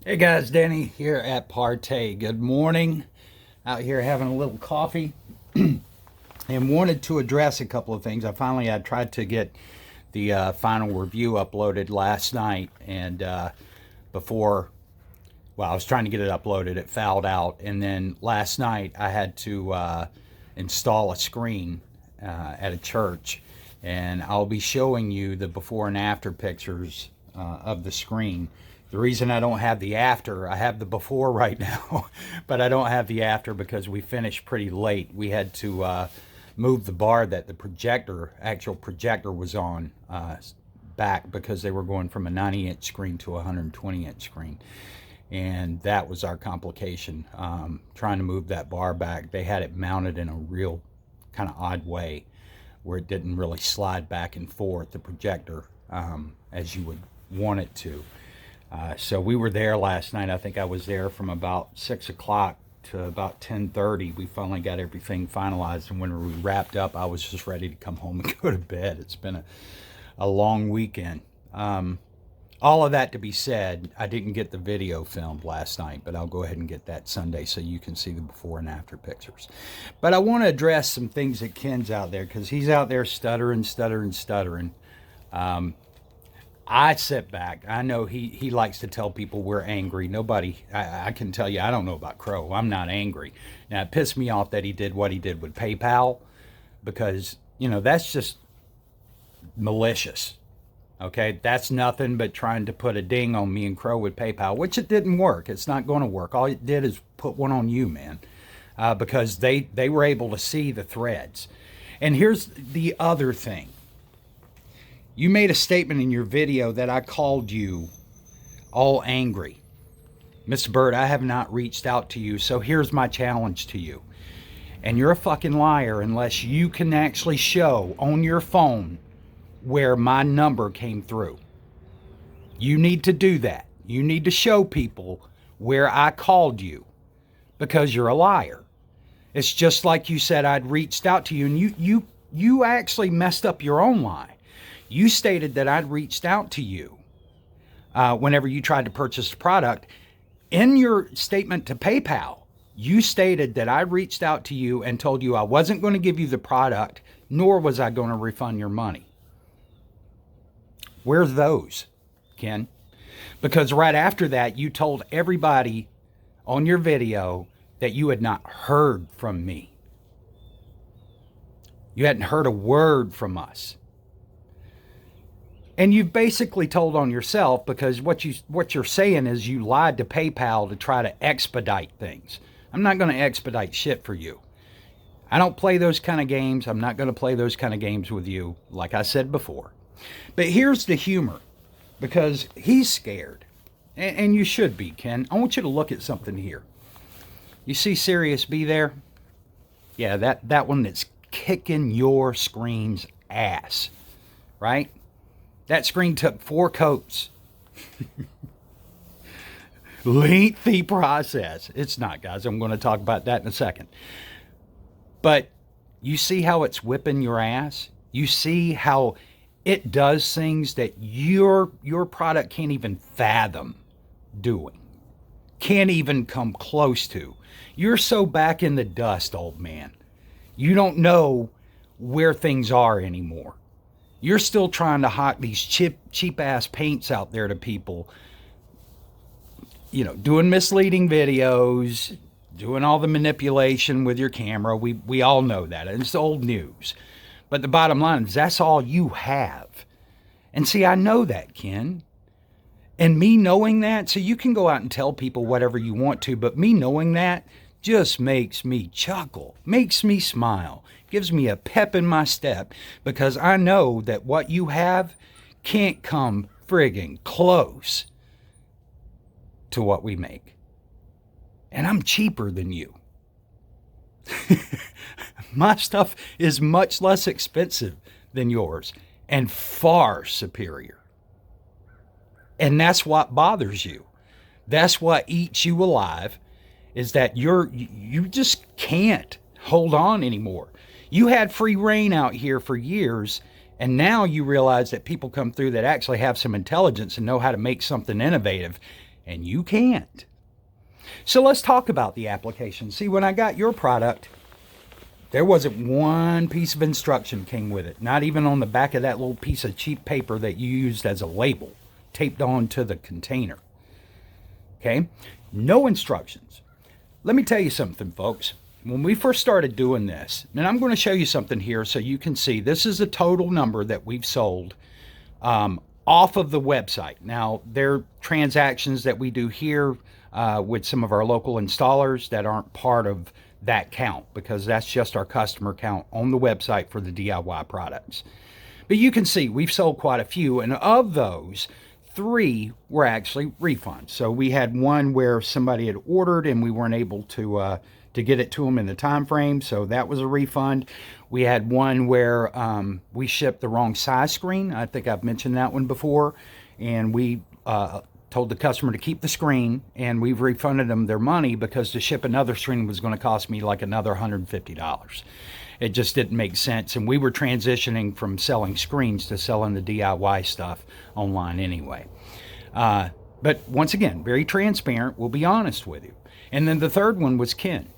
Hey guys, Danny here at Partay. Good morning. Out here having a little coffee and wanted to address a couple of things. I tried to get the final review uploaded last night, and before, well, I was trying to get it uploaded, it fouled out, and then last night I had to install a screen at a church, and I'll be showing you the before and after pictures of the screen. The reason I don't have the after, I have the before right now, but I don't have the after because we finished pretty late. We had to move the bar that the actual projector was on back because they were going from a 90-inch screen to a 120-inch screen. And that was our complication, trying to move that bar back. They had it mounted in a real kind of odd way where it didn't really slide back and forth, the projector, as you would want it to. So we were there last night. I think I was there from about 6 o'clock to about 10:30. We finally got everything finalized, and when we wrapped up, I was just ready to come home and go to bed. It's been a long weekend. All of that to be said, I didn't get the video filmed last night, but I'll go ahead and get that Sunday so you can see the before and after pictures. But I want to address some things that Ken's out there, because he's out there stuttering. I sit back. I know he likes to tell people we're angry. I can tell you, I don't know about Crow. I'm not angry. Now, it pissed me off that he did what he did with PayPal because, that's just malicious. Okay? That's nothing but trying to put a ding on me and Crow with PayPal, which it didn't work. It's not going to work. All it did is put one on you, man, because they were able to see the threads. And here's the other thing. You made a statement in your video that I called you all angry. Mr. Bird, I have not reached out to you, so here's my challenge to you. And you're a fucking liar unless you can actually show on your phone where my number came through. You need to do that. You need to show people where I called you because you're a liar. It's just like you said I'd reached out to you, and you actually messed up your own lie. You stated that I'd reached out to you whenever you tried to purchase the product. In your statement to PayPal, you stated that I reached out to you and told you I wasn't going to give you the product, nor was I going to refund your money. Where's those, Ken? Because right after that, you told everybody on your video that you had not heard from me. You hadn't heard a word from us. And you've basically told on yourself, because what you're saying is you lied to PayPal to try to expedite things. I'm not going to expedite shit for you. I don't play those kind of games. I'm not going to play those kind of games with you, like I said before. But here's the humor, because he's scared. And you should be, Ken. I want you to look at something here. You see SIRIUS-B there? Yeah, that one that's kicking your screen's ass, right? That screen took 4 coats. Lengthy process. It's not, guys. I'm going to talk about that in a second. But you see how it's whipping your ass? You see how it does things that your product can't even fathom doing. Can't even come close to. You're so back in the dust, old man. You don't know where things are anymore. You're still trying to hawk these cheap ass paints out there to people, doing misleading videos, doing all the manipulation with your camera. We all know that. It's old news. But the bottom line is that's all you have. And see, I know that, Ken. And me knowing that, so you can go out and tell people whatever you want to, but me knowing that just makes me chuckle, makes me smile, gives me a pep in my step, because I know that what you have can't come friggin' close to what we make. And I'm cheaper than you. My stuff is much less expensive than yours and far superior. And that's what bothers you. That's what eats you alive, is that you just can't hold on anymore. You had free reign out here for years, and now you realize that people come through that actually have some intelligence and know how to make something innovative, and you can't. So let's talk about the application. See, when I got your product, there wasn't one piece of instruction came with it, not even on the back of that little piece of cheap paper that you used as a label, taped onto the container. Okay? No instructions. Let me tell you something, folks. When we first started doing this, and I'm going to show you something here so you can see, this is the total number that we've sold off of the website. Now, there are transactions that we do here with some of our local installers that aren't part of that count, because that's just our customer count on the website for the DIY products. But you can see we've sold quite a few, and of those, 3 were actually refunds. So we had one where somebody had ordered and we weren't able to get it to them in the time frame, so that was a refund. We had one where we shipped the wrong size screen. I think I've mentioned that one before, and we told the customer to keep the screen, and we've refunded them their money because to ship another screen was going to cost me like another $150. It just didn't make sense, and we were transitioning from selling screens to selling the DIY stuff online anyway. But once again, very transparent, we'll be honest with you. And then the third one was Ken.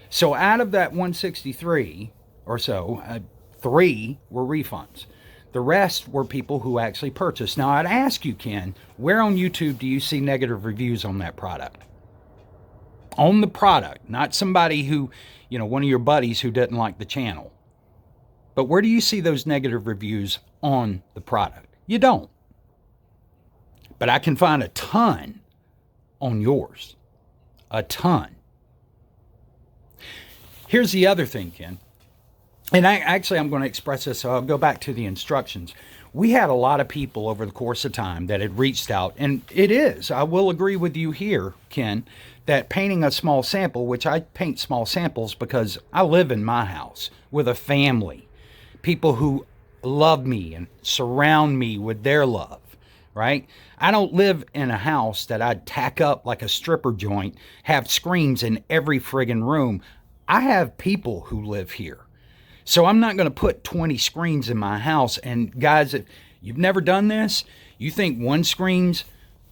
So out of that 163 or so, 3 were refunds. The rest were people who actually purchased. Now, I'd ask you, Ken, where on YouTube do you see negative reviews on that product? On the product, not somebody who, one of your buddies who didn't like the channel. But where do you see those negative reviews on the product? You don't. But I can find a ton on yours. A ton. Here's the other thing, Ken. And I'm going to express this, so I'll go back to the instructions. We had a lot of people over the course of time that had reached out, and I will agree with you here, Ken, that painting a small sample, which I paint small samples because I live in my house with a family, people who love me and surround me with their love, right? I don't live in a house that I'd tack up like a stripper joint, have screens in every friggin' room. I have people who live here. So I'm not going to put 20 screens in my house. And guys, if you've never done this, you think one screen's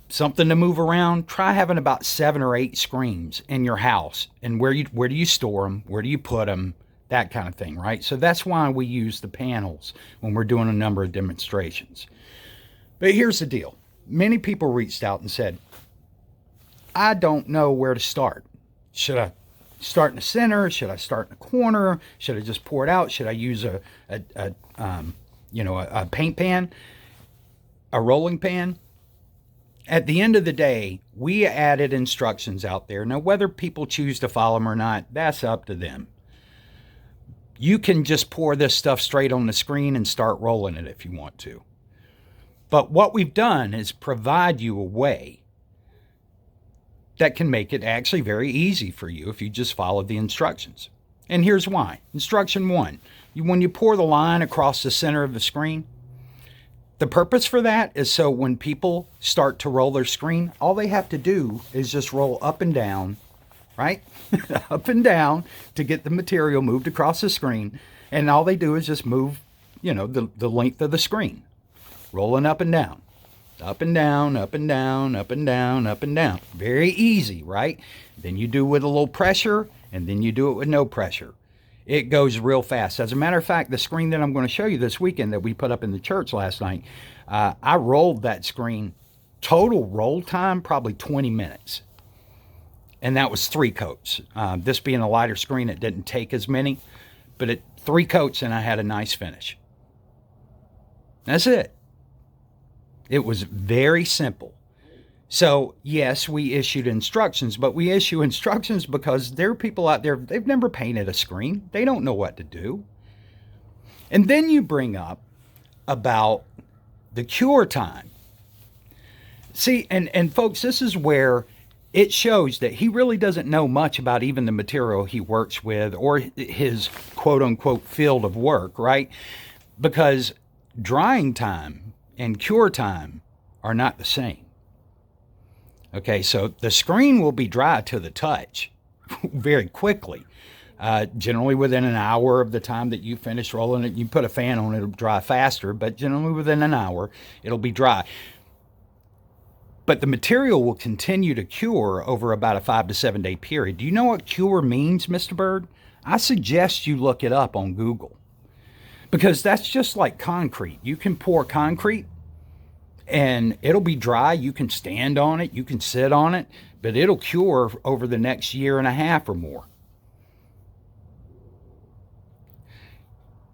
something to move around, try having about 7 or 8 screens in your house. And where do you store them? Where do you put them? That kind of thing, right? So that's why we use the panels when we're doing a number of demonstrations. But here's the deal. Many people reached out and said, I don't know where to start. Should I start in the center? Should I start in the corner? Should I just pour it out? Should I use a paint pan, a rolling pan? At the end of the day, we added instructions out there. Now, whether people choose to follow them or not, that's up to them. You can just pour this stuff straight on the screen and start rolling it if you want to. But what we've done is provide you a way that can make it actually very easy for you if you just follow the instructions. And here's why. Instruction 1, when you pour the line across the center of the screen, the purpose for that is so when people start to roll their screen, all they have to do is just roll up and down, right? Up and down to get the material moved across the screen. And all they do is just move, the length of the screen, rolling up and down. Up and down, up and down, up and down, up and down. Very easy, right? Then you do it with a little pressure, and then you do it with no pressure. It goes real fast. As a matter of fact, the screen that I'm going to show you this weekend that we put up in the church last night, I rolled that screen, total roll time, probably 20 minutes. And that was 3 coats. This being a lighter screen, it didn't take as many, but 3 coats and I had a nice finish. That's it. It was very simple. So, yes, we issued instructions, but we issue instructions because there are people out there, they've never painted a screen. They don't know what to do. And then you bring up about the cure time. See, and folks, this is where it shows that he really doesn't know much about even the material he works with or his quote-unquote field of work, right? Because drying time and cure time are not the same. Okay, so the screen will be dry to the touch very quickly. Generally within an hour of the time that you finish rolling it, you put a fan on it, it'll dry faster, but generally within an hour, it'll be dry. But the material will continue to cure over about a 5 to 7 day period. Do you know what cure means, Mr. Bird? I suggest you look it up on Google, because that's just like concrete. You can pour concrete and it'll be dry. You can stand on it, you can sit on it, but it'll cure over the next year and a half or more.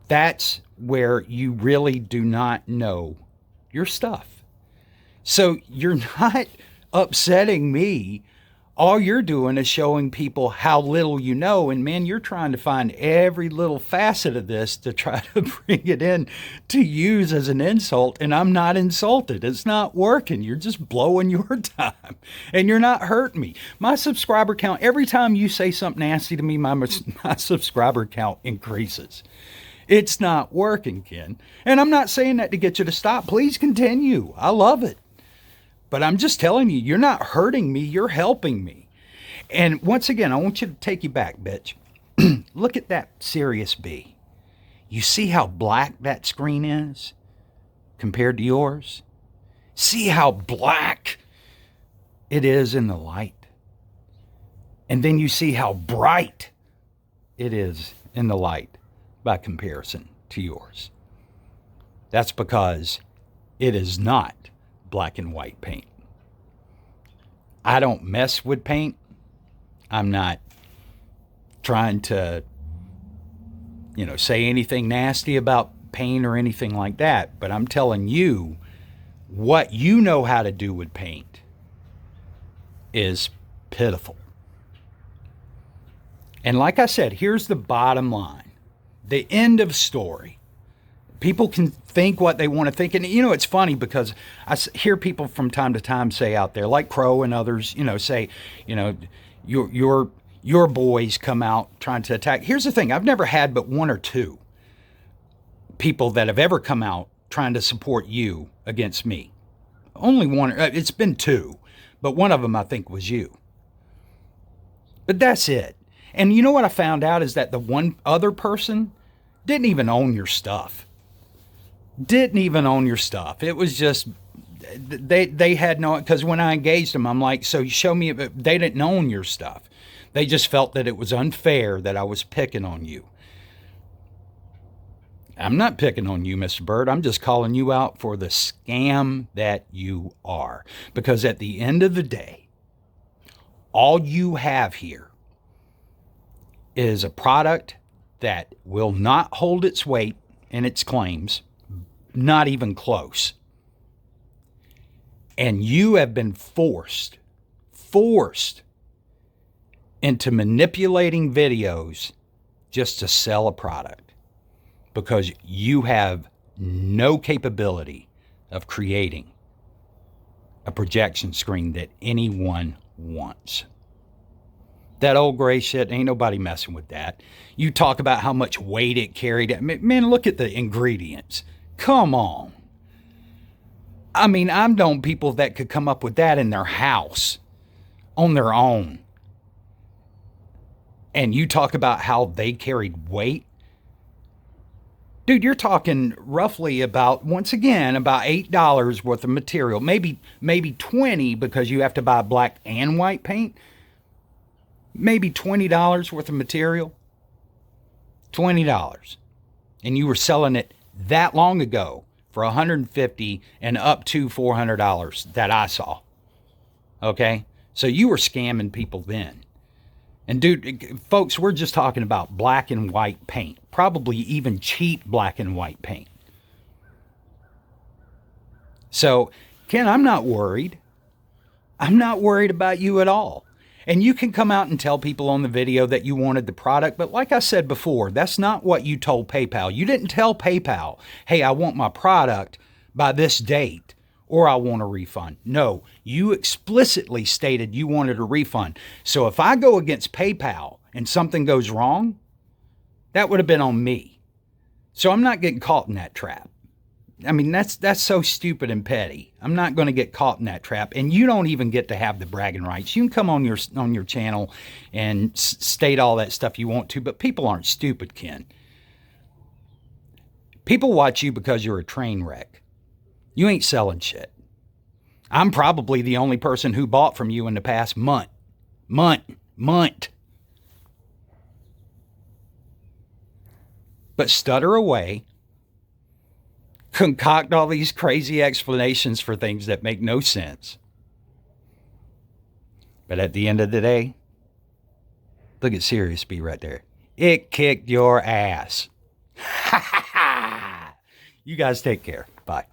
That's where you really do not know your stuff. So you're not upsetting me. All you're doing is showing people how little you know. And man, you're trying to find every little facet of this to try to bring it in to use as an insult. And I'm not insulted. It's not working. You're just blowing your time and you're not hurting me. My subscriber count, every time you say something nasty to me, my subscriber count increases. It's not working, Ken. And I'm not saying that to get you to stop. Please continue. I love it. But I'm just telling you, you're not hurting me, you're helping me. And once again, I want you to take you back, bitch. Look at that SIRIUS-B. You see how black that screen is compared to yours? See how black it is in the light? And then you see how bright it is in the light by comparison to yours. That's because it is not black and white paint. I don't mess with paint. I'm not trying to, say anything nasty about paint or anything like that, but I'm telling you what you know how to do with paint is pitiful. And like I said, here's the bottom line, the end of story. People can think what they want to think. And, it's funny because I hear people from time to time say out there, like Crow and others, say, your boys come out trying to attack. Here's the thing. I've never had but one or two people that have ever come out trying to support you against me. Only one. It's been two, but one of them I think was you. But that's it. And you know what I found out is that the one other person didn't even own your stuff. Didn't even own your stuff. It was just, they had no, because when I engaged them, I'm like, so you show me, they didn't own your stuff. They just felt that it was unfair that I was picking on you. I'm not picking on you, Mr. Bird. I'm just calling you out for the scam that you are. Because at the end of the day, all you have here is a product that will not hold its weight in its claims. Not even close. And you have been forced into manipulating videos just to sell a product because you have no capability of creating a projection screen that anyone wants. That old gray shit, ain't nobody messing with that. You talk about how much weight it carried. Man, look at the ingredients. Come on. I mean, I've known people that could come up with that in their house on their own. And you talk about how they carried weight. Dude, you're talking roughly about, once again, about $8 worth of material. Maybe $20 because you have to buy black and white paint. Maybe $20 worth of material. $20. And you were selling it that long ago for $150 and up to $400 that I saw. Okay? So you were scamming people then. And dude, folks, we're just talking about black and white paint. Probably even cheap black and white paint. So, Ken, I'm not worried. I'm not worried about you at all. And you can come out and tell people on the video that you wanted the product. But like I said before, that's not what you told PayPal. You didn't tell PayPal, hey, I want my product by this date or I want a refund. No, you explicitly stated you wanted a refund. So if I go against PayPal and something goes wrong, that would have been on me. So I'm not getting caught in that trap. I mean, that's so stupid and petty. I'm not going to get caught in that trap. And you don't even get to have the bragging rights. You can come on your channel and state all that stuff you want to, but people aren't stupid, Ken. People watch you because you're a train wreck. You ain't selling shit. I'm probably the only person who bought from you in the past month. But stutter away, concoct all these crazy explanations for things that make no sense. But at the end of the day, look at SIRIUS-ly right there. It kicked your ass. You guys take care. Bye.